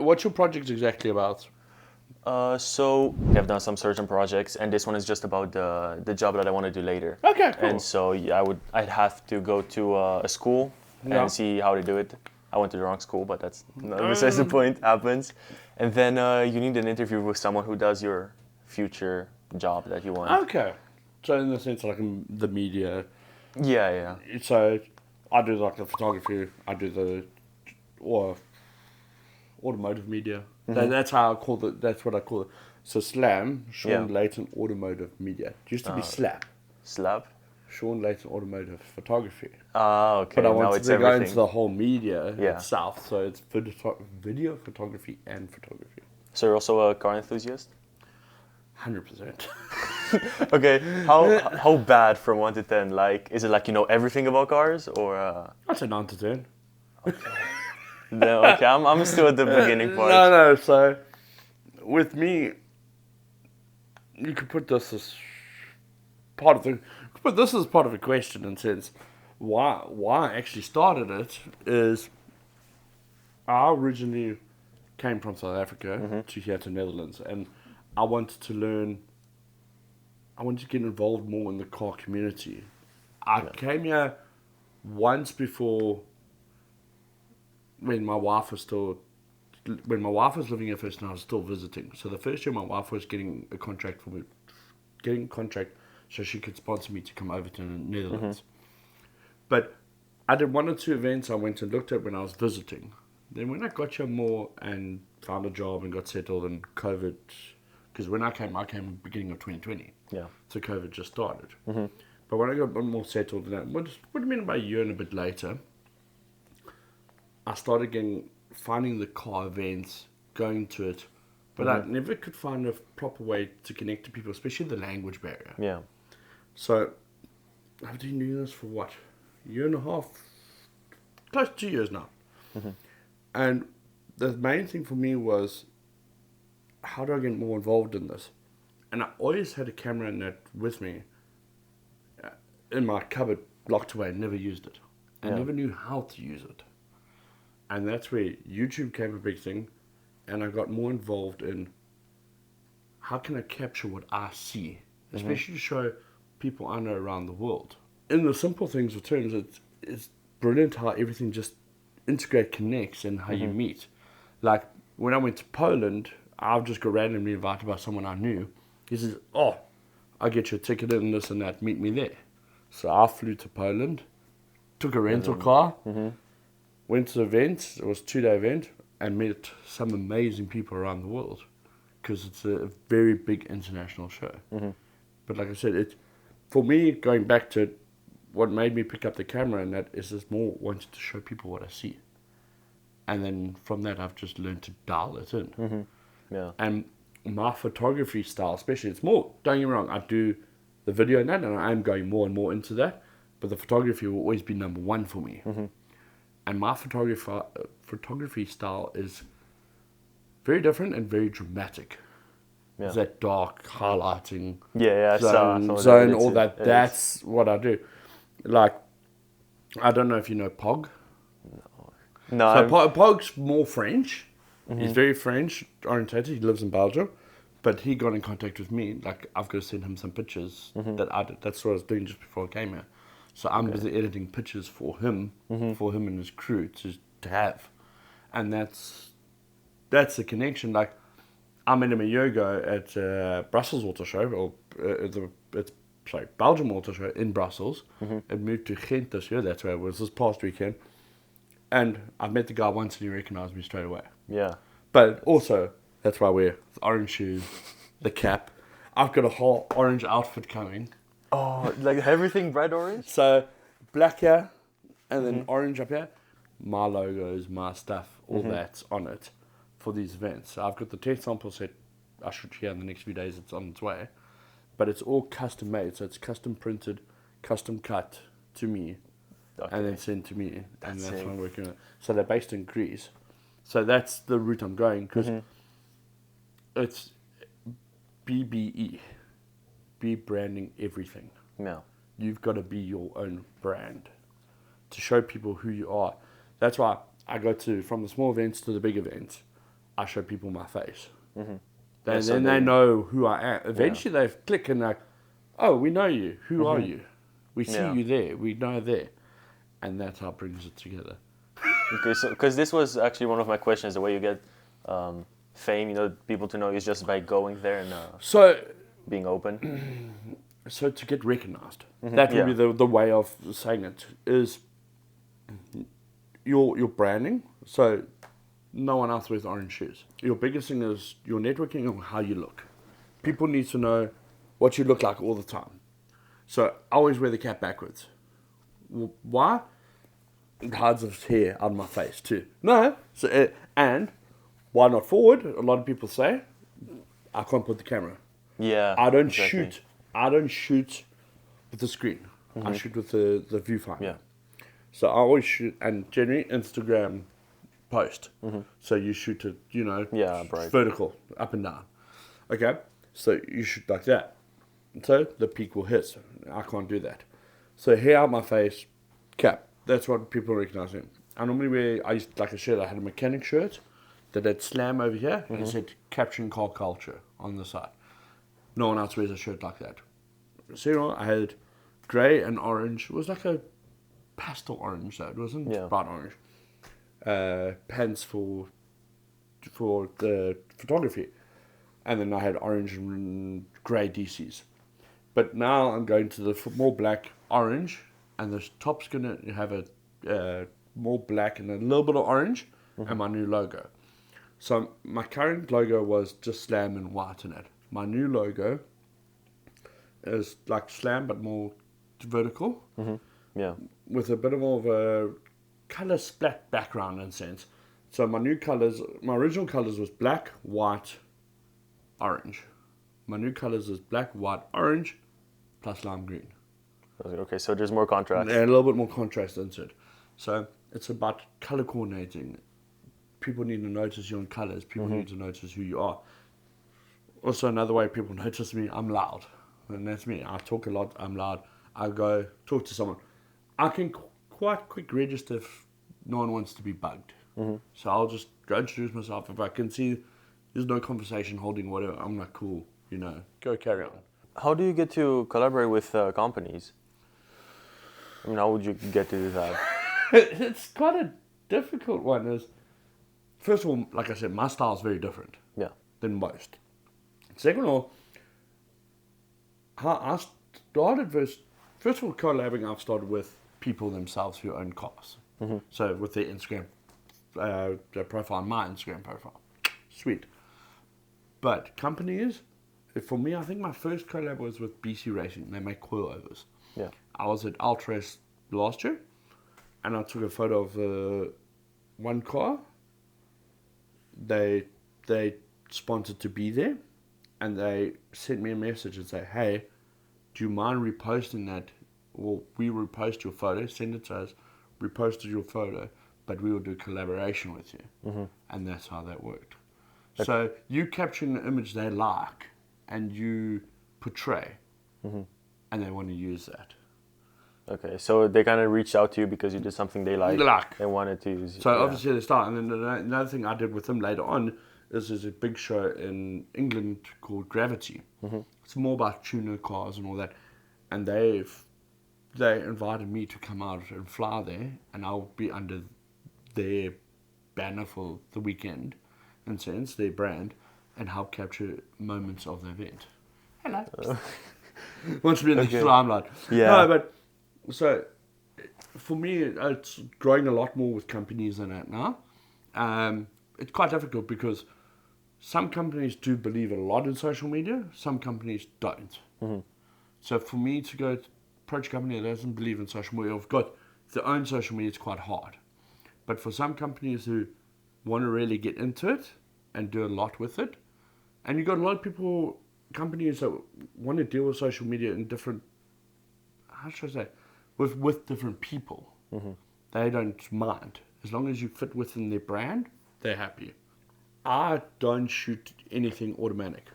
What's your project exactly about? So I've done some certain projects, and this one is just about the job that I want to do later. Okay, cool. And so yeah, I'd have to go to a school Yeah. and see how they do it. I went to the wrong school, but that's not besides the point. Happens, and then you need an interview with someone who does your future job that you want. Okay. So in the sense, like the media. Yeah, yeah. So I do like the photography. I do the automotive media. That's how I call it. That's what I call it. So SLAM, Shaun Leighton Automotive Media. It used to be SLAP, Slab. Shaun Leighton Automotive Photography. Ah, okay. But I Now wanted it's to go everything. into the whole media Yeah. itself. So it's video, photography, and photography. So you're also a car enthusiast? 100%. Okay. How bad from 1 to 10? Like, is it like you know everything about cars, or? I'd say 9 to 10. No, okay, I'm still at the beginning part. No. So with me, you could put this as part of the. But this is part of the question in sense. Why I actually started it is I originally came from South Africa to here to Netherlands, and I wanted to learn. I wanted to get involved more in the car community. I came here once before when my wife was living here first and I was still visiting. So the first year my wife was getting a contract so she could sponsor me to come over to the Netherlands. But I did 1 or 2 events I went and looked at when I was visiting. Then when I got here more and found a job and got settled and COVID, because when I came beginning of 2020. Yeah. So COVID just started. But when I got more settled, and that would have been about a year and a bit later, I started finding the car events, going to it, but I never could find a proper way to connect to people, especially the language barrier. Yeah. So I've been doing this for what, a year and a half, close to 2 years now. And the main thing for me was, how do I get more involved in this? And I always had a camera in that with me in my cupboard, locked away, never used it. I never knew how to use it. And that's where YouTube came a big thing, and I got more involved in how can I capture what I see, especially to show people I know around the world. In the simple things of terms, it's brilliant how everything just connects and how you meet. Like when I went to Poland, I've just got randomly invited by someone I knew. He says, "Oh, I'll get you a ticket and this and that, meet me there." So I flew to Poland, took a rental car, went to the event. It was a 2-day event, and met some amazing people around the world because it's a very big international show. But like I said, for me, going back to it, what made me pick up the camera and that is just more wanting to show people what I see. And then from that, I've just learned to dial it in. Yeah. And my photography style, especially, it's more, don't get me wrong, I do the video and that, and I am going more and more into that, but the photography will always be number one for me. And my photography style is very different and very dramatic. Yeah. It's that dark highlighting, Yeah, I saw zone, all that. That's what I do. Like, I don't know if you know Pog. No. So Pog's more French. He's very French orientated. He lives in Belgium, but he got in contact with me. Like, I've got to send him some pictures that I did. That's what I was doing just before I came here. So I'm busy editing pictures for him and his crew to have, and that's the connection. Like, I met him a year ago at Brussels Auto Show, or Belgium Auto Show in Brussels. It moved to Ghent this year. That's where it was this past weekend. And I met the guy once and he recognized me straight away. Yeah. But also, that's why I wear the orange shoes, the cap. I've got a whole orange outfit coming. Oh, like everything bright orange? So, black here, and then orange up here. My logos, my stuff, all that's on it for these events. So I've got the test sample set I should here in the next few days. It's on its way. But it's all custom made. So it's custom printed, custom cut to me, and then sent to me. That's what I'm working on. So they're based in Greece. So that's the route I'm going, because it's BBE. Be branding everything. Yeah. You've got to be your own brand to show people who you are. That's why I go from the small events to the big events. I show people my face. Mm-hmm. Then they know who I am. Eventually they click and like, oh, we know you. Who are you? We see you there. We know there. And that's how it brings it together. Okay, so because this was actually one of my questions, the way you get fame, people to know you is just by going there and being open. So to get recognized, that would be the way of saying it, is your branding. So no one else wears orange shoes. Your biggest thing is your networking and how you look. People need to know what you look like all the time. So I always wear the cap backwards. Why? It hides his hair out of my face too. No. So and why not forward? A lot of people say I can't put the camera. Yeah. I don't shoot. I don't shoot with the screen. I shoot with the viewfinder. Yeah. So I always shoot, and generally Instagram post. So you shoot it, bright. vertical, up and down. Okay, so you shoot like that. So the peak will hit. I can't do that. So hair out my face, cap. That's what people recognize me. I normally wear, like I said, I had a mechanic shirt that had slam over here and it said capturing car culture on the side. No one else wears a shirt like that. So I had grey and orange. It was like a pastel orange though. It wasn't bright orange. Pants for the photography. And then I had orange and grey DCs. But now I'm going to the more black orange, and the top's going to have a more black and a little bit of orange, and my new logo. So my current logo was just slam and white in it. My new logo is like slam but more vertical, with a bit more of a color splat background in a sense. So my new colors, my original colors was black, white, orange. My new colors is black, white, orange, plus lime green. Okay, so there's more contrast. And a little bit more contrast into it. So it's about color coordinating. People need to notice your own colors. People need to notice who you are. Also, another way people notice me, I'm loud. And that's me. I talk a lot, I'm loud. I go talk to someone. I can quite quick register if no one wants to be bugged. So I'll just go introduce myself. If I can see there's no conversation holding whatever, I'm like, cool, go carry on. How do you get to collaborate with companies? I mean, how would you get to do that? It's quite a difficult one. First of all, like I said, my style is very different than most. Second of all, how I started first of all, collabing, I've started with people themselves who own cars. So with their Instagram their profile, my Instagram profile. Sweet. But companies, for me, I think my first collab was with BC Racing. They make coilovers. Yeah. I was at Ultras last year, and I took a photo of one car. They sponsored to be there, and they sent me a message and say, hey, do you mind reposting that? Well, we repost your photo, send it to us, reposted your photo, but we will do collaboration with you. And that's how that worked. Okay. So you capturing the image they like, and you portray, and they want to use that. Okay, so they kind of reached out to you because you did something they liked and wanted to use. So obviously they start, and then another thing I did with them later on is there's a big show in England called Gravity. It's more about tuner cars and all that, and they invited me to come out and fly there, and I'll be under their banner for the weekend, in a sense, their brand, and help capture moments of the event. Hello. Wants to be in the limelight. Yeah. No, but so for me, it's growing a lot more with companies than that now. It's quite difficult because some companies do believe a lot in social media, some companies don't. So for me to go approach a company that doesn't believe in social media, have got their own social media, it's quite hard. But for some companies who want to really get into it and do a lot with it, and you've got a lot of people, companies that want to deal with social media in different, how should I say, with different people. They don't mind. As long as you fit within their brand, they're happy. I don't shoot anything automatic.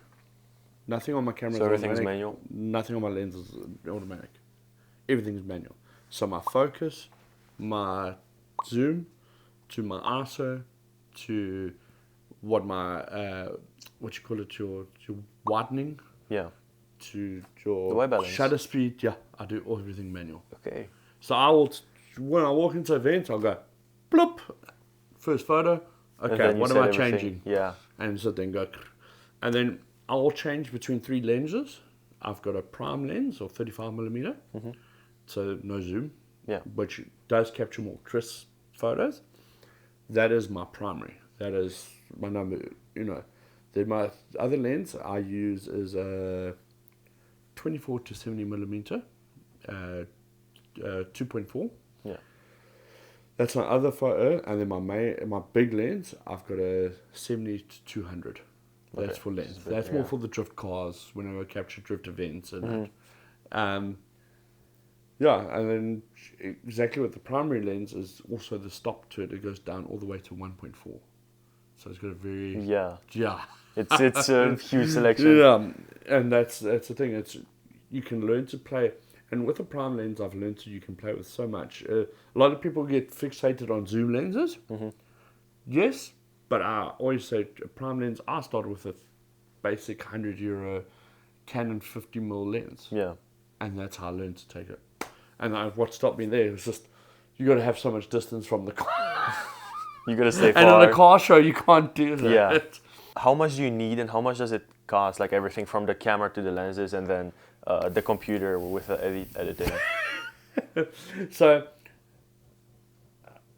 Nothing on my camera is automatic. So everything's manual? Nothing on my lens is automatic. Everything's manual. So my focus, my zoom, to my ISO, to what my what you call it, your widening Yeah. to The your white balance. shutter speed. Yeah, I do everything manual. Okay. So I will, when I walk into events, I'll go, bloop, first photo. And Okay, then you what am set I everything. changing? Yeah. And so then go, and then I'll change between 3 lenses. I've got a prime lens of 35mm, so no zoom, Yeah. which does capture more crisp photos. That is my primary. That is my number. Then my other lens I use is a 24 to 70mm, 2.4. Yeah. That's my other photo, and then my big lens, I've got a 70 to 200. That's Okay, for this lens. is better, That's more yeah. for the drift cars whenever I capture drift events and that. Yeah, and then exactly with the primary lens is also the stop to it. It goes down all the way to 1.4. So it's got a very Yeah. yeah. It's a huge selection. Yeah, and that's the thing. You can learn to play, and with a prime lens, I've learned you can play with so much. A lot of people get fixated on zoom lenses. Yes, but I always say a prime lens. I started with a basic €100 Canon 50mm lens, Yeah. and that's how I learned to take it. And what stopped me there was just you got to have so much distance from the car. You gotta stay far. And on a car show, you can't do that. Yeah. How much do you need and how much does it cost? Like everything from the camera to the lenses and then the computer with the editing. So,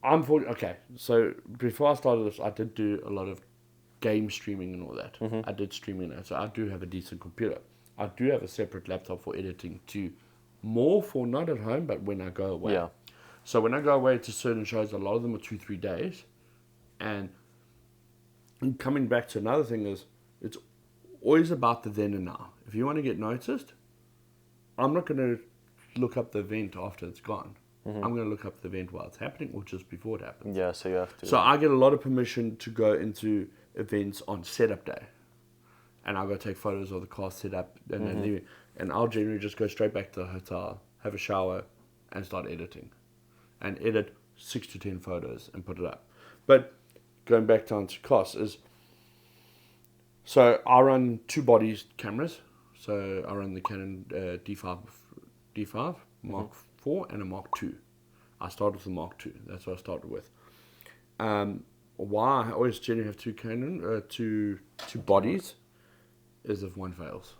okay. So before I started this, I did do a lot of game streaming and all that. I did streaming, so I do have a decent computer. I do have a separate laptop for editing too, more for not at home, but when I go away. Yeah. So when I go away to certain shows, a lot of them are 2-3 days, and coming back to another thing is, it's always about the then and now. If you want to get noticed, I'm not going to look up the event after it's gone. I'm going to look up the event while it's happening or just before it happens. Yeah, so you have to. So I get a lot of permission to go into events on setup day. And I'll go take photos of the car setup and then leave it. And I'll generally just go straight back to the hotel, have a shower, and start editing. And edit 6 to 10 photos and put it up. But going back down to cost is, so I run 2 body cameras. So I run the Canon D5 Mark IV and a Mark II. I started with the Mark II. That's what I started with. Why I always generally have 2 Canon, two bodies, is if one fails,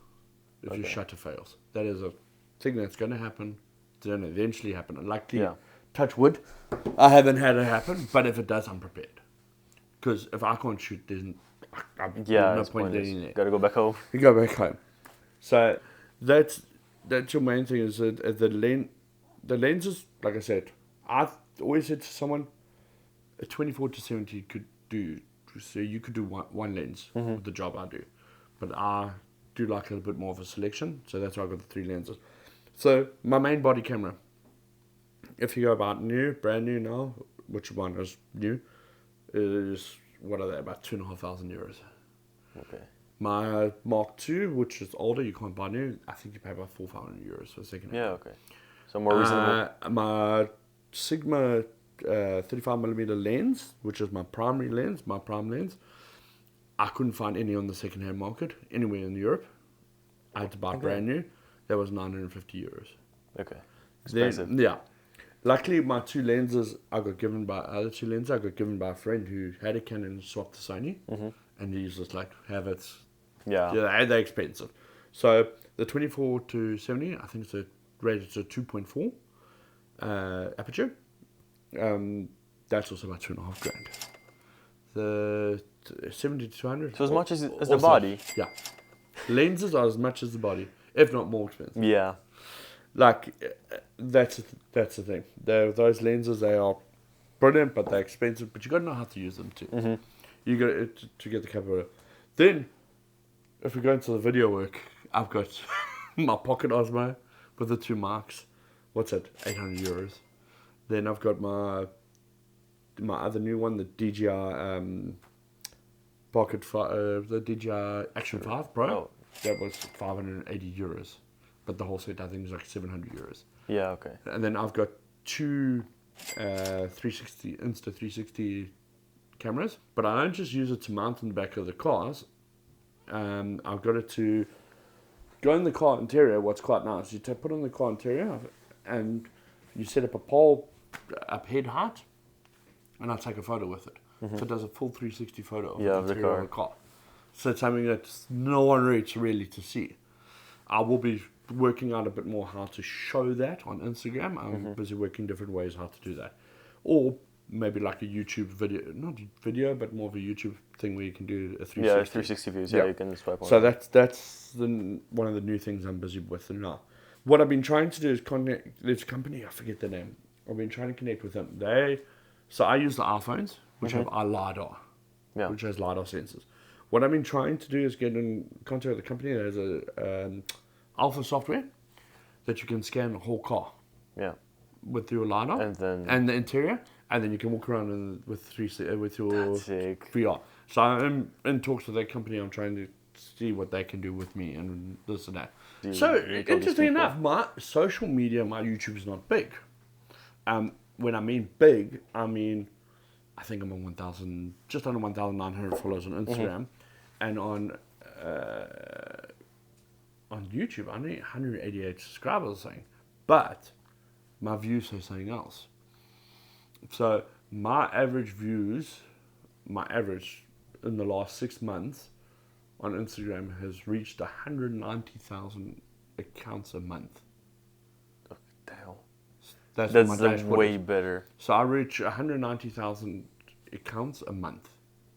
if your shutter fails. That is a thing that's going to happen. It's going to eventually happen. And luckily, touch wood, I haven't had it happen. But if it does, I'm prepared. Because if I can't shoot, there's no point in there. Gotta go back home. You go back home. So that's your main thing, is that the lenses, like I said, I've always said to someone, a 24 to 70 could do. So you could do one lens with the job I do. But I do like a little bit more of a selection. So that's why I got the 3 lenses. So my main body camera, if you go about brand new now, which one is new, is, what are they, about €2,500. Okay. My Mark II, which is older, you can't buy new. I think you pay about €400 for a second. Yeah, okay. So more reasonable. My Sigma 35mm lens, which is my primary lens, my prime lens, I couldn't find any on the second-hand market anywhere in Europe. I had to buy brand new. That was €950. Okay. Expensive. Yeah. Luckily, my 2 lenses I got given by a friend who had a Canon and swapped to Sony, and he was just like, have it. Yeah. They're expensive. So the 24 to 70, I think it's rated to 2.4 aperture. That's also about $2,500. The 70 to 200. So as much as the body. Yeah. Lenses are as much as the body, if not more expensive. Yeah. Like, that's the thing. Those lenses, they are brilliant, but they're expensive. But you got to know how to use them too. You got to get the camera. Then, if we go into the video work, I've got my pocket Osmo with the 2 marks. What's it? €800. Then I've got my other new one, the DJI Pocket, the DJI Action 5 Pro. Oh. That was €580. But the whole set, I think, is like €700. Yeah, okay. And then I've got 2 360 Insta 360 cameras, but I don't just use it to mount in the back of the cars. I've got it to go in the car interior. What's quite nice, you put on the car interior and you set up a pole up head height, and I take a photo with it. So it does a full 360 photo of the interior of the car. So it's something that no one reads really to see. I will be working out a bit more how to show that on Instagram. I'm busy working different ways how to do that. Or maybe like a YouTube video, not video, but more of a YouTube thing where you can do a 360. Yeah, 360 views. Yeah, you can swipe on. So that's one of the new things I'm busy with now. What I've been trying to do is connect. There's a company, I forget the name. I've been trying to connect with them. So I use the iPhones, which have a LiDAR, which has LiDAR sensors. What I've been trying to do is get in contact with a company that has a alpha software that you can scan the whole car. Yeah. With your LiDAR and the interior, and then you can walk around with your VR. So I'm in talks with that company. I'm trying to see what they can do with me and this and that. So interesting enough, my social media, my YouTube is not big. When I mean big, I mean I think I'm on just under 1,900 followers on Instagram, and on YouTube I need 188 subscribers or something, but my views say something else. So my average in the last 6 months on Instagram has reached 190,000 accounts a month. Oh, the hell. That's way better. So I reach 190,000 accounts a month.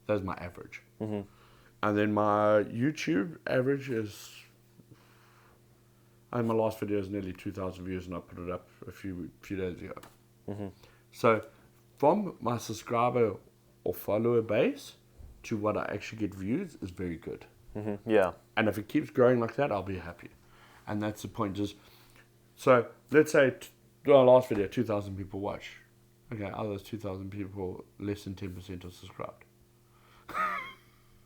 That's my average. And then my YouTube average is, and my last video is nearly 2,000 views, and I put it up a few days ago. So from my subscriber or follower base to what I actually get views is very good. Yeah. And if it keeps growing like that, I'll be happy. And that's the point. So let's say our last video, 2,000 people watch. Okay, out of those 2,000 people, less than 10% are subscribed.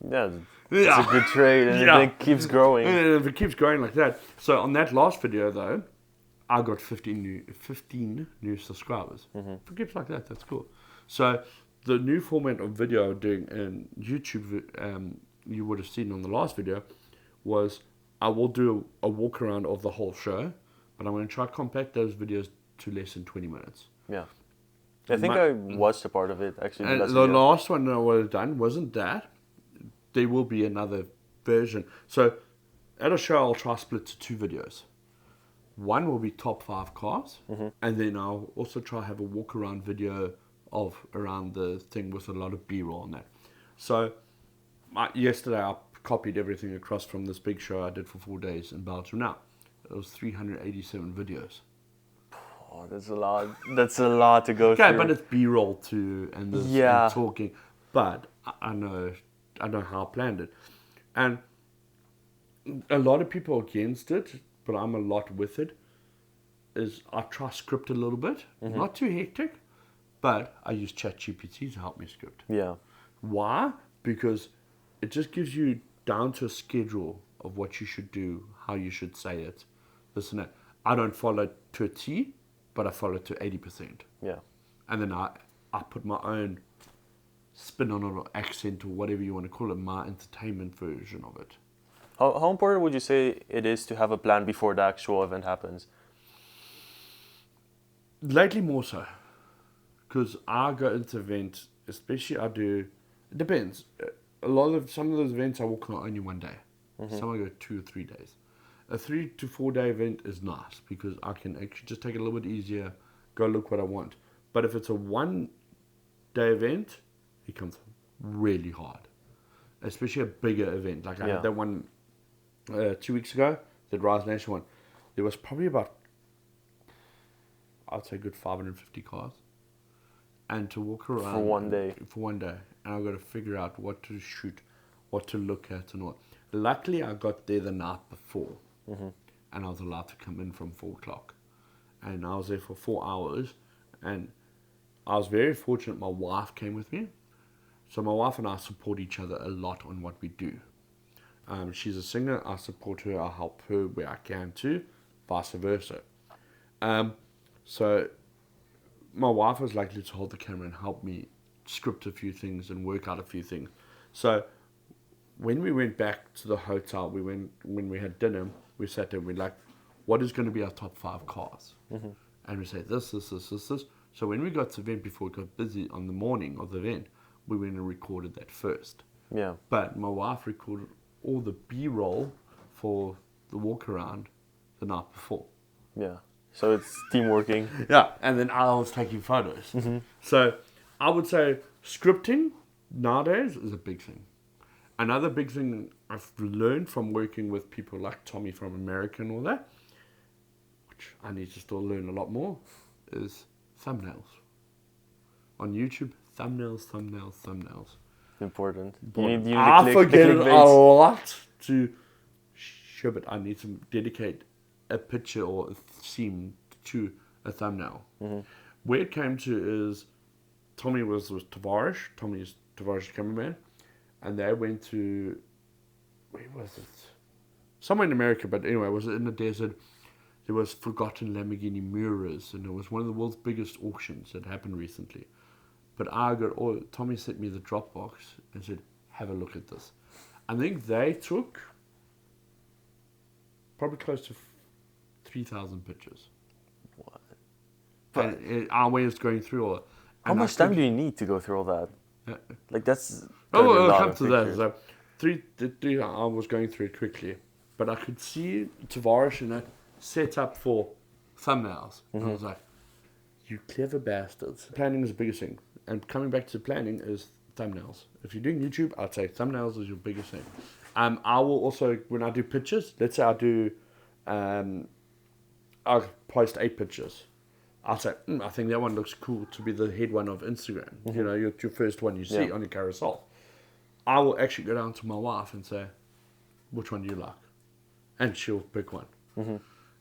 Yeah, it's a good trade, and it keeps growing. And if it keeps growing like that. So on that last video, though, I got 15 new subscribers. If it keeps like that, that's cool. So the new format of video I'm doing in YouTube, you would have seen on the last video, was I will do a walk around of the whole show, but I'm going to try to compact those videos to less than 20 minutes. Yeah. I think I watched a part of it, actually. And the last one I would have done wasn't that. There will be another version. So at a show, I'll try to split to 2 videos. One will be top 5 cars, and then I'll also try to have a walk around video of around the thing with a lot of B-roll on that. So yesterday I copied everything across from this big show I did for 4 days in Belgium. Now it was 387 videos. Oh, that's a lot. That's a lot to go through. Okay, but it's B-roll too, and and talking. But I know how I planned it, and a lot of people are against it, but I'm a lot with it. Is I try script a little bit, not too hectic, but I use ChatGPT to help me script. Yeah. Why? Because it just gives you down to a schedule of what you should do, how you should say it, this and that. I don't follow it to a T, but I follow it to 80%. Yeah. And then I put my own spin on it, or accent, or whatever you want to call it, my entertainment version of it. How important would you say it is to have a plan before the actual event happens? Lately more so. Because I go into events, especially it depends. Some of those events I walk on only one day. Some I go 2 or 3 days. A 3 to 4 day event is nice because I can actually just take it a little bit easier, go look what I want. But if it's a 1 day event, it becomes really hard. Especially a bigger event. Like I had that one 2 weeks ago, the Rise Nation one. There was probably about, I'd say, good 550 cars. And to walk around For one day. And I've got to figure out what to shoot, what to look at and what. Luckily, I got there the night before. And I was allowed to come in from 4 o'clock. And I was there for 4 hours. And I was very fortunate my wife came with me. So my wife and I support each other a lot on what we do. She's a singer. I support her. I help her where I can too. Vice versa. So my wife was likely to hold the camera and help me script a few things and work out a few things. So when we went back to the hotel, when we had dinner, we sat there and we're like, what is going to be our top 5 cars? And we say this. So when we got to the event, before we got busy on the morning of the event, we went and recorded that first. Yeah. But my wife recorded all the B-roll for the walk around the night before. Yeah. So it's team working. Yeah, and then I was taking photos. So I would say scripting nowadays is a big thing. Another big thing I've learned from working with people like Tommy from America and all that, which I need to still learn a lot more, is thumbnails. On YouTube, thumbnails. Important. I forget it a lot to show, but I need to dedicate a picture or a theme to a thumbnail. Where it came to is Tommy was Tavares. Tommy's Tavares' cameraman, and they went to, where was it? Somewhere in America, but anyway, it was in the desert. There was forgotten Lamborghini mirrors, and it was one of the world's biggest auctions that happened recently. But Tommy sent me the Dropbox and said, have a look at this. I think they took probably close to 3,000 pictures. What? And our way is going through all. How much time do you need to go through all that? Like that's. I'll come to that. So I was going through it quickly, but I could see Tavares in it set up for thumbnails. And I was like, you clever bastards. Planning is the biggest thing. And coming back to planning is thumbnails. If you're doing YouTube, I'd say thumbnails is your biggest thing. I will also, when I do pictures, let's say I'll post 8 pictures. I'll say, I think that one looks cool to be the head one of Instagram. You know, your first one you see on your carousel. I will actually go down to my wife and say, which one do you like? And she'll pick one.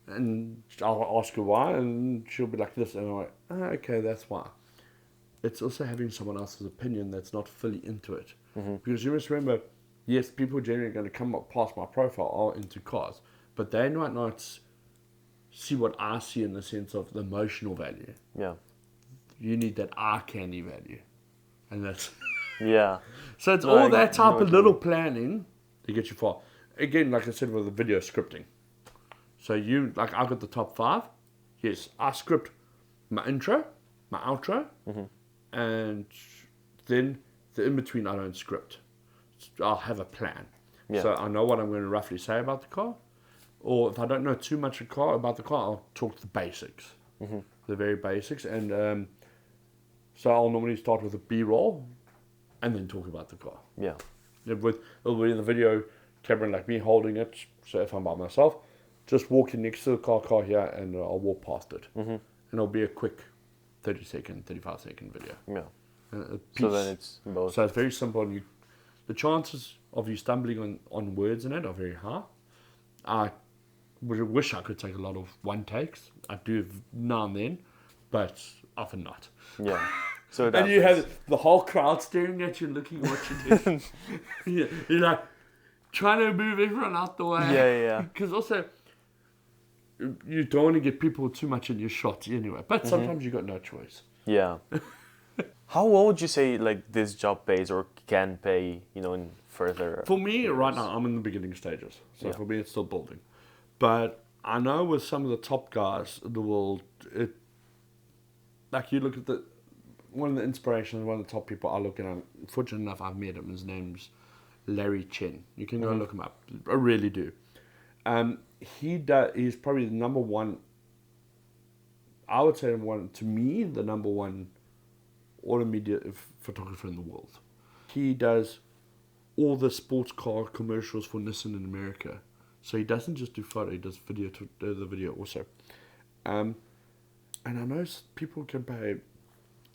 And I'll ask her why, and she'll be like this. And I'm like, okay, that's why. It's also having someone else's opinion that's not fully into it. Because you must remember, yes, people generally are going to come up past my profile are into cars, but they might not see what I see in the sense of the emotional value. Yeah. You need that eye candy value. And that's... Yeah. So it's all that type of little planning to get you far. Again, like I said with the video scripting. So I've got the top 5. Yes, I script my intro, my outro, and then the in-between I don't script. I'll have a plan. Yeah. So I know what I'm going to roughly say about the car. Or if I don't know too much about the car, I'll talk the basics. The very basics. And so I'll normally start with a B-roll and then talk about the car. Yeah. It'll be the video camera like me holding it. So if I'm by myself, just walking next to the car here, and I'll walk past it. And it'll be a quick 30-second, 35-second video. Yeah. So then it's both. So it's very simple. And the chances of you stumbling on words in it are very high. I wish I could take a lot of one takes. I do now and then, but often not. Yeah. So and you have the whole crowd staring at you, looking at what you're doing. You're like trying to move everyone out the way. Yeah. Because also, you don't want to get people too much in your shot anyway. But sometimes you got no choice. Yeah. How well would you say like this job pays or can pay? In further. For me, right now, I'm in the beginning stages. So for me, it's still building. But I know with some of the top guys in the world, like you look at one of the inspirations, one of the top people I look at. Fortunate enough, I've met him. His name's Larry Chen. You can go look him up. I really do. He's probably the number one. I would say to me, the number one auto media photographer in the world. He does all the sports car commercials for Nissan in America. So he doesn't just do photo, he does the video also. And I know people can pay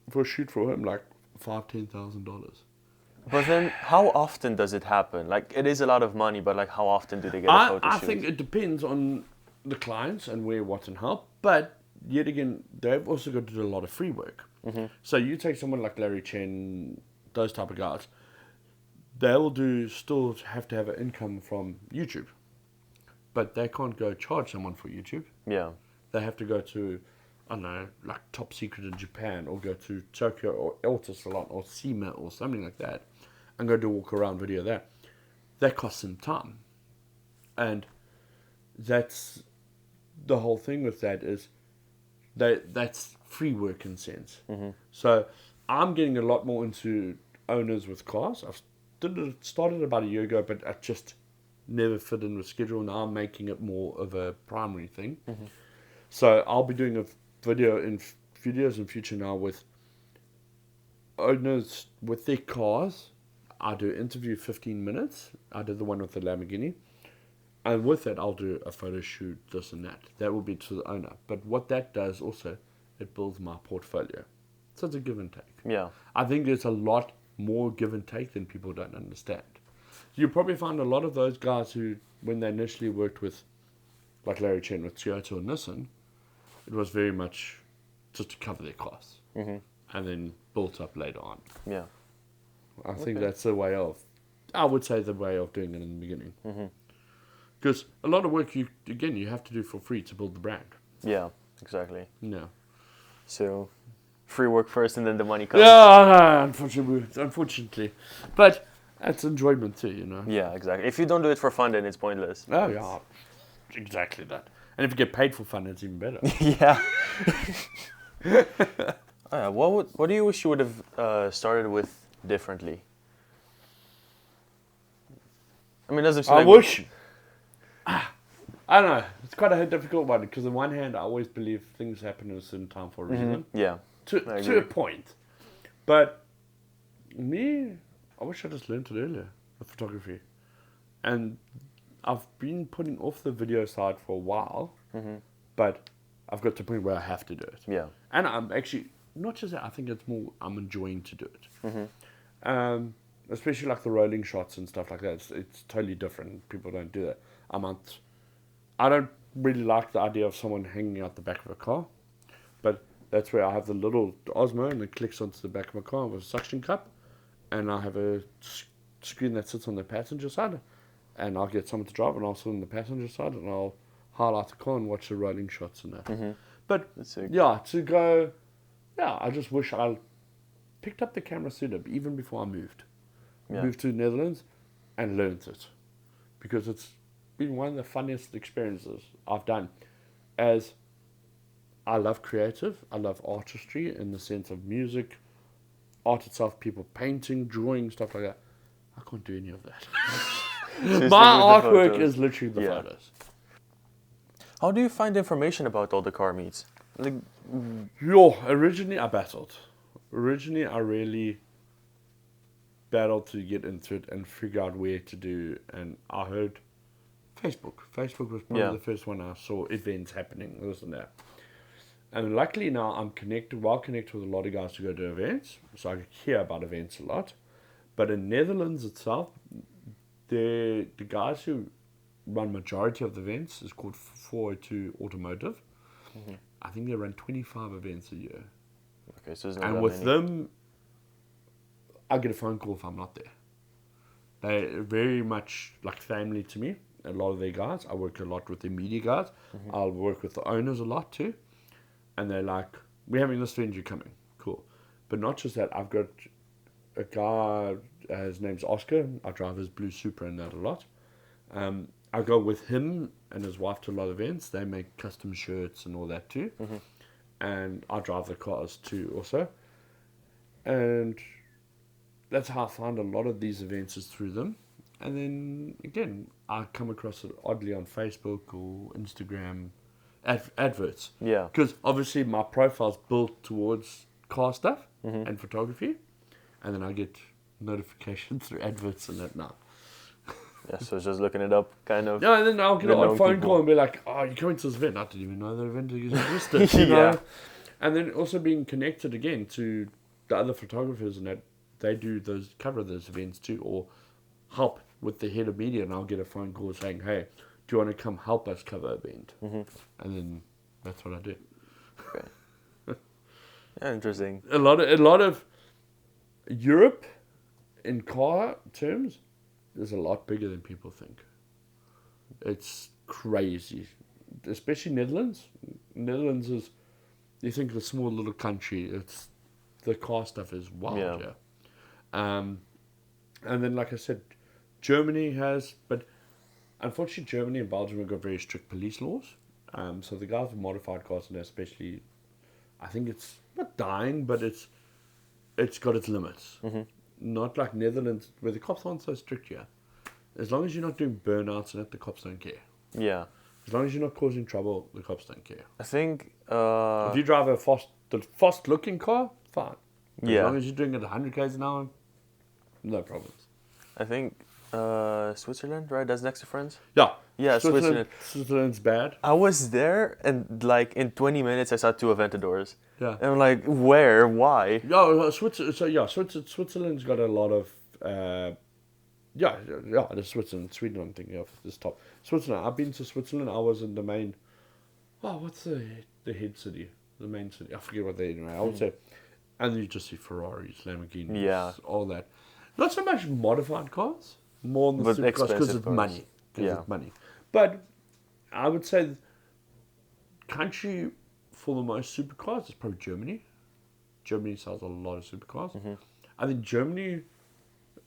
for a shoot for him like $5,000-$10,000. But then, how often does it happen? Like, it is a lot of money, but like, how often do they get a photo shoot? I think it depends on the clients and where, what, and how. But yet again, they've also got to do a lot of free work. So you take someone like Larry Chen, those type of guys, they will still have to have an income from YouTube. But they can't go charge someone for YouTube. Yeah. They have to go to I don't know, like Top Secret in Japan, or go to Tokyo or Elta Salon or SEMA or something like that, and go do a walk around video there. That costs them time, and that's the whole thing with that is that's free work in sense. So I'm getting a lot more into owners with cars. I've started about a year ago, but I just never fit in with schedule. Now I'm making it more of a primary thing. So I'll be doing a video in videos in future now with owners with their cars. I do interview 15 minutes. I did the one with the Lamborghini. And with that, I'll do a photo shoot, this and that. That will be to the owner. But what that does also, it builds my portfolio. So it's a give and take. Yeah. I think there's a lot more give and take than people don't understand. You probably find a lot of those guys who, when they initially worked with, like Larry Chen with Toyota or Nissan, it was very much just to cover their costs. And then built up later on. Yeah. I think that's the way of, I would say the way of doing it in the beginning. Because a lot of work, you have to do for free to build the brand. Yeah, exactly. Yeah. So, free work first and then the money comes. Yeah, unfortunately. But it's enjoyment too, you know. Yeah, exactly. If you don't do it for fun, then it's pointless. Oh, yeah. Exactly that. And if you get paid for fun, it's even better. Yeah. What do you wish you would have started with differently? I mean, doesn't I wish. I don't know. It's quite a difficult one because on one hand, I always believe things happen at a certain time for a reason. Yeah. To a point. But me, I wish I just learned it earlier, the photography. And I've been putting off the video side for a while, but I've got to the point where I have to do it. Yeah. And I'm actually, not just that, I think it's more I'm enjoying to do it. Especially like the rolling shots and stuff like that. It's totally different. People don't do that. I don't really like the idea of someone hanging out the back of a car, but that's where I have the little Osmo and it clicks onto the back of my car with a suction cup, and I have a screen that sits on the passenger side, and I'll get someone to drive and I'll sit on the passenger side and I'll highlight the car and watch the rolling shots and that. But yeah, I just wish I picked up the camera setup even before I moved. Moved to the Netherlands and learned it, because it's been one of the funniest experiences I've done. As I love creative, I love artistry in the sense of music, art itself, people painting, drawing, stuff like that. I can't do any of that. My artwork is literally the photos. How do you find information about all the car meets? Like, Originally I battled. Originally I really battled to get into it and figure out where to do, and I heard Facebook. Facebook was probably the first one I saw events happening, this and that. And luckily now I'm well connected with a lot of guys who go to events, so I hear about events a lot. But in Netherlands itself, the guys who run majority of the events is called 402 Automotive. I think they run 25 events a year. Okay, so there's not and that with many. them, I get a phone call if I'm not there. They're very much like family to me. A lot of their guys. I work a lot with the media guys. I'll work with the owners a lot too. And they're like, we're having this event, you're coming. Cool. But not just that, I've got a guy, his name's Oscar. I drive his blue Supra and that a lot. I go with him and his wife to a lot of events. They make custom shirts and all that too. And I drive the cars too also. And that's how I find a lot of these events is through them. And then again, I come across it oddly on Facebook or Instagram adverts. Yeah. Because obviously my profile's built towards car stuff and photography. And then I get notifications through adverts and that now. Yeah, so just looking it up, kind of. Yeah, and then I'll get an odd phone people. call and be like, oh, you're coming to this event. I didn't even know the event existed, you know? And then also being connected again to the other photographers and that they cover those events too, or help with the head of media, and I'll get a phone call saying, hey, do you want to come help us cover an event? And then that's what I do. Okay. Yeah, interesting. A lot of Europe in car terms is a lot bigger than people think. It's crazy, especially Netherlands. Netherlands is you think of a small little country, the car stuff is wild, yeah. And then, like I said, Germany has, but unfortunately, Germany and Belgium have got very strict police laws. So the guys with modified cars, and especially, I think it's not dying, but it's got its limits. Not like Netherlands, where the cops aren't so strict here. As long as you're not doing burnouts and that, the cops don't care. Yeah. As long as you're not causing trouble, the cops don't care. I think... if you drive a fast-looking car, fine. Yeah. As long as you're doing it 100 km an hour, no problems. I think Switzerland, right? That's next to France? Yeah. Yeah, Switzerland. Switzerland's bad. I was there, and like in 20 minutes, I saw 2 Aventadors. Yeah. And I'm like, where? Why? Yeah, Switzerland's got a lot of... there's Switzerland. Sweden, I'm thinking of this top. Switzerland. I've been to Switzerland. I was in the main... Oh, what's the head city? The main city. I forget what they're in, right? I would say... And you just see Ferraris, Lamborghinis, all that. Not so much modified cars, more than the supercars because it's money. It's money. But I would say the country for the most supercars is probably Germany. Germany sells a lot of supercars. I think Germany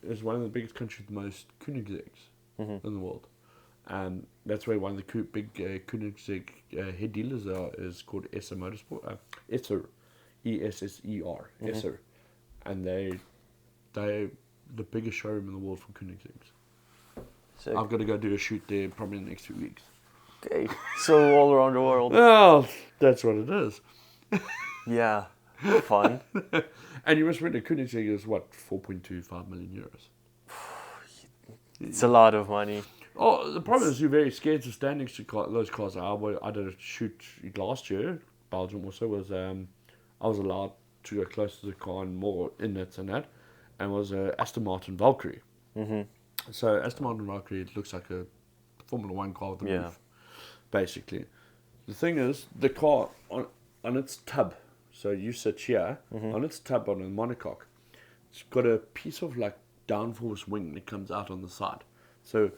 is one of the biggest countries with the most Koenigseggs in the world. And that's where one of the big Koenigsegg head dealers is called Esser Motorsport. Esser. ESSER, Esser, and they're the biggest showroom in the world for Koenigsegg's. I've got to go do a shoot there probably in the next 2 weeks. Okay, so all around the world. Well, that's what it is. Yeah, fun. And you must remember, Koenigsegg is what, 4.25 million euros. It's a lot of money. Oh, the problem is you're very scared to stand next to those cars. I did a shoot last year, Belgium also was. I was allowed to go close to the car and more in it and that, and was a Aston Martin Valkyrie. So Aston Martin Valkyrie, it looks like a Formula 1 car with a roof, basically. The thing is, the car on its tub, so you sit here, on its tub on a monocoque, it's got a piece of like downforce wing that comes out on the side, so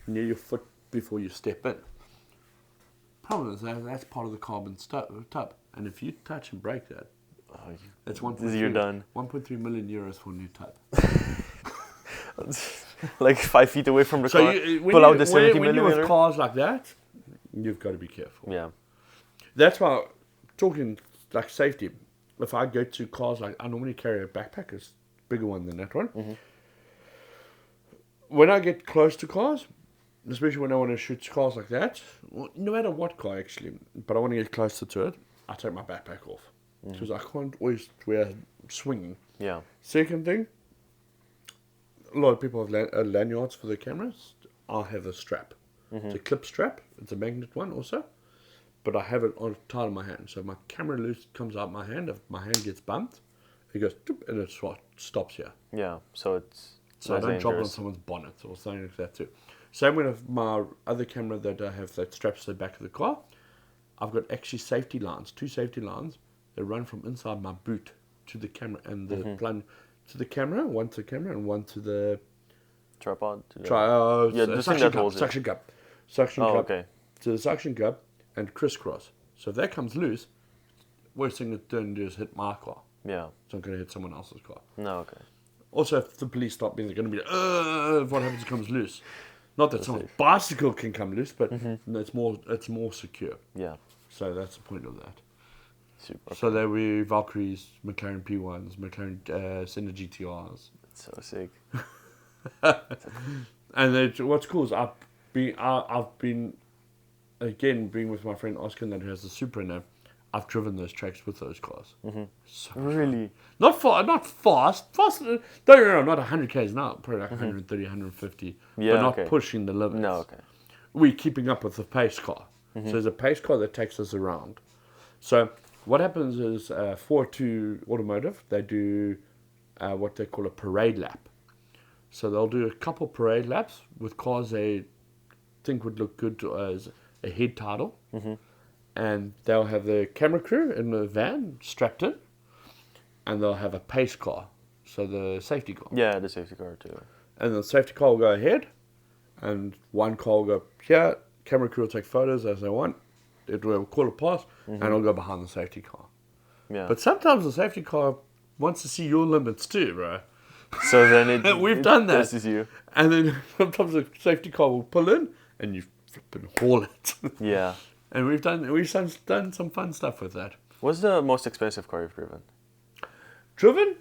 near your foot before you step in. Problem is that's part of the carbon tub. And if you touch and break that, it's 1.3. You're done. 1.3 million euros for a new tub. Like 5 feet away from the car. Pull out the 70 millimeter. When you have cars like that, you've got to be careful. Yeah. That's why, talking like safety, if I go to cars like, I normally carry a backpack, it's a bigger one than that one. When I get close to cars, especially when I want to shoot cars like that, no matter what car actually, but I want to get closer to it, I take my backpack off because I can't always wear swinging. Yeah. Second thing, a lot of people have lanyards for their cameras. I have a strap. It's a clip strap. It's a magnet one also, but I have it on tied on my hand. So my camera loose comes out my hand. If my hand gets bumped, it goes and it stops here. Yeah. So it's so I don't drop it on someone's bonnet or something like that too. Same with my other camera that I have that straps to the back of the car. I've got actually safety lines, 2 safety lines that run from inside my boot to the camera and the plug to the camera, one to the camera and one to the tripod. The suction cup. Suction cup. Okay. To the suction cup and crisscross. So if that comes loose, worst thing it's going to do is hit my car. Yeah. It's not going to hit someone else's car. No, okay. Also, if the police stop me, they're going to be like, what happens if it comes loose? Not that someone's bicycle can come loose, but it's more secure. Yeah. So that's the point of that. Super. So there were Valkyries, McLaren P1s, McLaren Senna GTRs. That's so sick. And what's cool is I've been again being with my friend Oscar that has the Supra now. I've driven those tracks with those cars. So really? Not fast. Don't get me wrong, not 100 k's an hour, probably like 130, 150. Yeah, but not pushing the limits. No, okay. We're keeping up with the pace car. So there's a pace car that takes us around. So what happens is 4-2 Automotive, they do what they call a parade lap. So they'll do a couple parade laps with cars they think would look good as a head title. And they'll have the camera crew in the van strapped in, and they'll have a pace car, so the safety car. Yeah, the safety car too. And the safety car will go ahead, and one car will go here, camera crew will take photos as they want, it will call a pass, and it'll go behind the safety car. Yeah. But sometimes the safety car wants to see your limits too, bro. So then We've done that. This is you. And then sometimes the safety car will pull in and you flipping haul it. Yeah. And we've done some fun stuff with that. What's the most expensive car you've driven? Driven?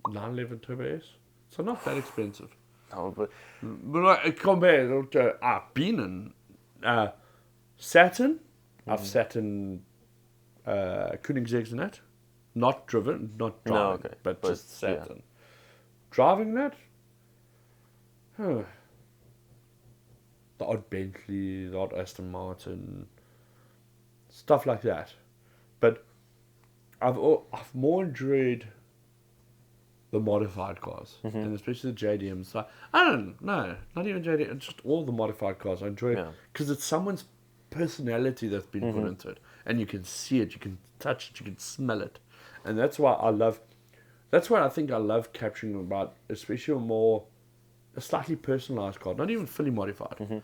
$911 Turbo S. So not that expensive. No, but But compared to I've been in Saturn. I've sat in Koenigseggs and that. Not driven, not driving, No, okay. but But, just sat yeah. in. Driving that? Huh. The odd Bentley, the odd Aston Martin, stuff like that. But I've more enjoyed the modified cars, and especially the JDMs. So, I don't know, not even JDM, just all the modified cars. I enjoy it because it's someone's personality that's been put into it, and you can see it, you can touch it, you can smell it, and that's why I love. That's what I think I love capturing about, especially a slightly personalized car, not even fully modified.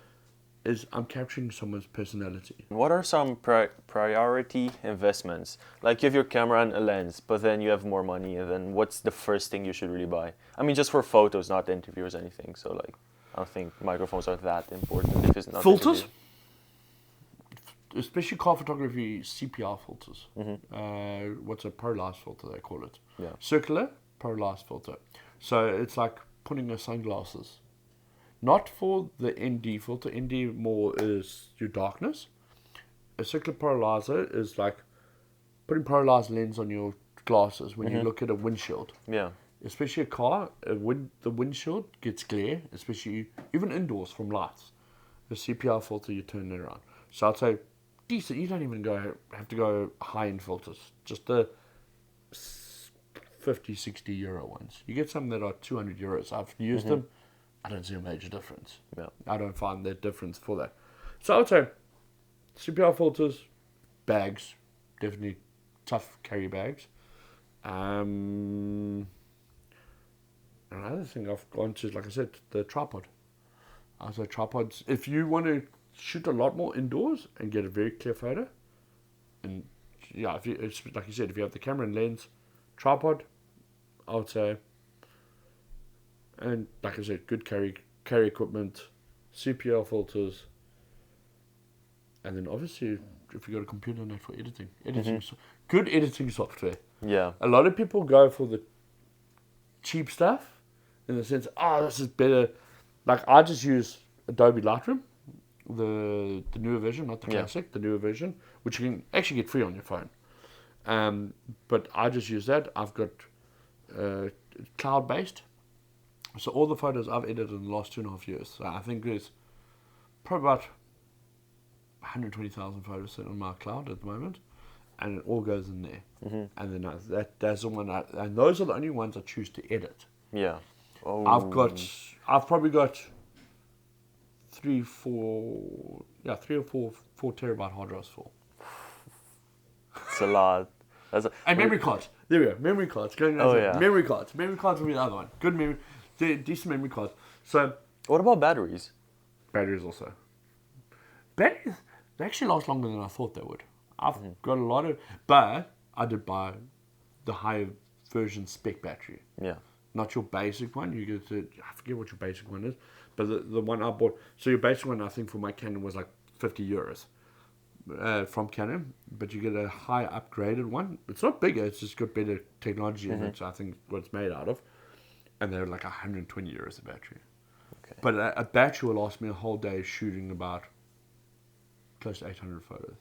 Is I'm capturing someone's personality. what are some priority investments? Like you have your camera and a lens, but then you have more money, and then what's the first thing you should really buy? I mean, just for photos, not interviews or anything. So like, I don't think microphones are that important if it's not Filters, interview. especially car photography, CPR filters. What's a polarized filter they call it? Yeah. Circular polarized filter. So it's like putting your sunglasses. Not for the ND filter. ND more is your darkness. A circular polarizer is like putting polarized lens on your glasses when you look at a windshield. Yeah. Especially a car, the windshield gets glare, especially even indoors from lights. The CPR filter, you turn it around. So I'd say decent. You don't even have to go high-end filters. Just the 50, 60 euro ones. You get some that are 200 euros. I've used them. I don't see a major difference. Yeah. I don't find that difference for that. So I would say CPR filters, bags, definitely tough carry bags. Another thing I've gone to, like I said, the tripod. I say tripods. If you want to shoot a lot more indoors and get a very clear photo, and yeah, it's like you said, if you have the camera and lens, tripod, I would say. And like I said, good carry equipment, CPR filters, and then obviously if you got a computer net for editing, good editing software. Yeah. A lot of people go for the cheap stuff, in the sense, this is better. Like I just use Adobe Lightroom, the newer version, not the classic, the newer version, which you can actually get free on your phone. But I just use that. I've got cloud based. So all the photos I've edited in the last 2.5 years. So I think there's probably about 120,000 photos set on my cloud at the moment, and it all goes in there. And then that's the one, and those are the only ones I choose to edit. Yeah. Oh. I've probably got 3 or 4 terabyte hard drives full. It's a lot. And memory cards. There we go. Memory cards. Memory cards. Memory cards will be the other one. Good memory. Decent memory cards. So. What about batteries? Batteries also. Batteries, they actually last longer than I thought they would. I've got a lot of, but I did buy the higher version spec battery. Yeah. Not your basic one. You get I forget what your basic one is, but the one I bought. So your basic one, I think for my Canon was like 50 euros from Canon, but you get a high upgraded one. It's not bigger. It's just got better technology in it. So I think what it's made out of, and they're like 120 euros a battery. Okay. But a battery will last me a whole day shooting about close to 800 photos.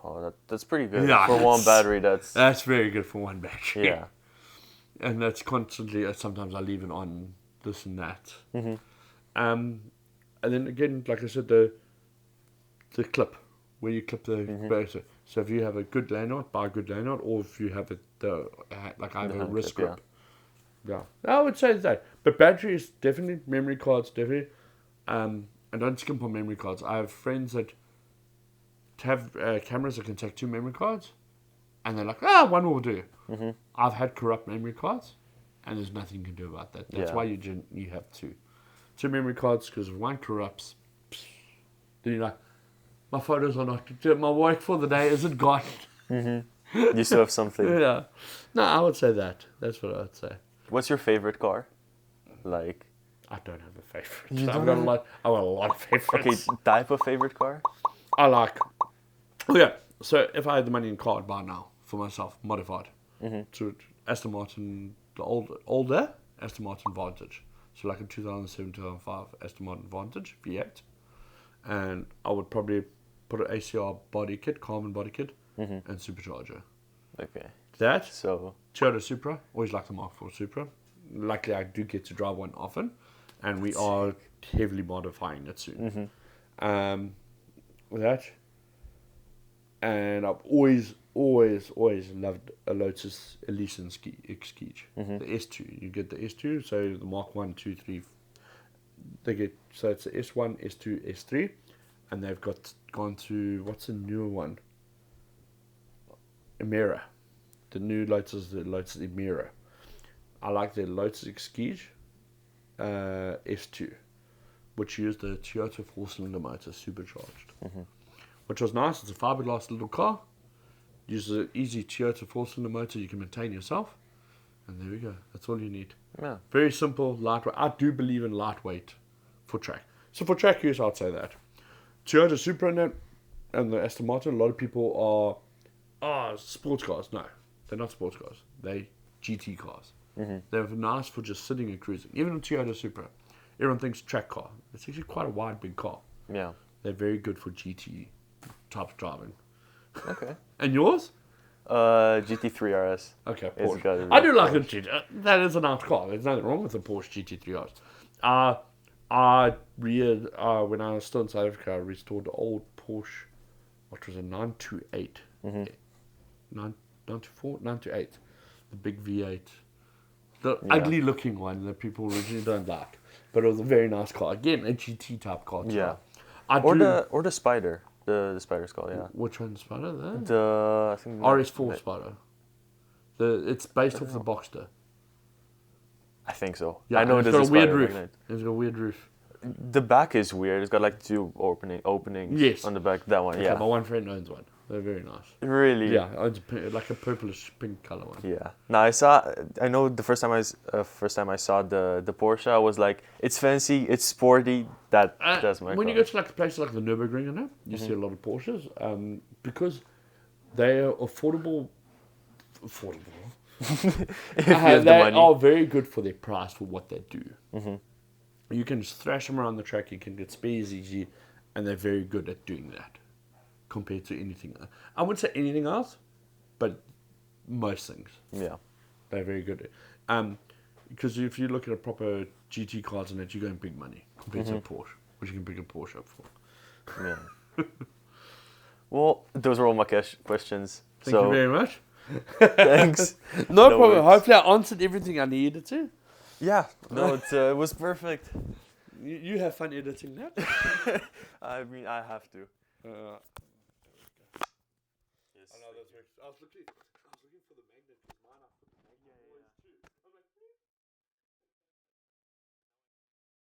Oh, that's pretty good. Yeah, for one battery, that's very good for one battery. Yeah. And that's constantly, sometimes I leave it on, this and that. And then again, like I said, the clip, where you clip the battery. So if you have a good lanyard, buy a good lanyard, or if you have like I have a wrist grip. Yeah, I would say that. But batteries, definitely. Memory cards, definitely. And don't skimp on memory cards. I have friends that have cameras that can take 2 memory cards, and they're like, one will do. I've had corrupt memory cards, and there's nothing you can do about that. That's why you have 2 memory cards, because if one corrupts, then you're like, my photos are not good. My work for the day isn't gone. You still have something. Yeah. No, I would say that. That's what I would say. What's your favorite car? Like, I don't have a favorite. You I've don't got a have- lot. I've got a lot of favorites. okay, type of favorite car? I like. Okay, so if I had the money in car, I'd buy now for myself, modified. To Aston Martin, the older Aston Martin Vantage. So like a 2007, 2005 Aston Martin Vantage V8. And I would probably put an ACR body kit, carbon body kit, and supercharger. Okay. That, So, Toyota Supra, always like the Mark IV Supra. Luckily, I do get to drive one often, and we are heavily modifying it soon. That, and I've always loved a Lotus Elise and Exige. The S2, you get the S2, so the Mark 1, 2, 3. They get, so it's the S1, S2, S3, and they've gone to, what's the newer one? Emira. The new Lotus, the Lotus Emira. I like the Lotus Exige S2, which used the Toyota 4-cylinder motor supercharged. Which was nice. It's a fiberglass little car. Uses an easy Toyota 4-cylinder motor you can maintain yourself. And there we go. That's all you need. yeah. Very simple, lightweight. I do believe in lightweight for track. So for track use, I'd say that. Toyota Supra and the Aston Martin, a lot of people are, sports cars. No, they're not sports cars. They're GT cars. They're nice for just sitting and cruising. Even a Toyota Supra, everyone thinks track car. It's actually quite a wide, big car. Yeah. They're very good for GT type of driving. Okay. And yours? GT3 RS. Okay, It's Porsche. got a I do real like a Porsche. GT. That is a nice car. There's nothing wrong with the Porsche GT3 RS. When I was still in South Africa, I restored the old Porsche, what was it, 928. 924? 928. The big V8. The ugly looking one that people originally don't like. But it was a very nice car. Again, a GT type car. Yeah. I Or do, the Spider. The Spider's called, yeah. which one's Spider? I think RS4 Spider. It's based off the Boxster. I think so. Yeah, I know it's it is got a a weird Spider roof. magnet. It's got a weird roof. The back is weird. It's got like two openings Yes. on the back. That one, Okay, yeah. my one friend owns one. They're very nice. Really? Yeah, owns like a purplish pink color one. Yeah. No, I know the first time I saw the Porsche, I was like, it's fancy, it's sporty. That's my When you car. go to like places like the Nürburgring and that, you see a lot of Porsches because they are affordable. If you have the They money. are very good for their price for what they do. You can just thrash them around the track. You can get spares easy, and they're very good at doing that compared to anything. I wouldn't say anything else, but most things Yeah. they're very good at. Because if you look at a proper GT cars and that, you're going big money compared to a Porsche, which you can pick a Porsche up for. Yeah. Well, those are all my questions. Thank you very much. Thanks. No No problem. worries. Hopefully, I answered everything I needed to. Yeah. No, it was perfect. You have fun editing that. I mean, I have to. Yes. I know that's I was looking for the magnet because mine I put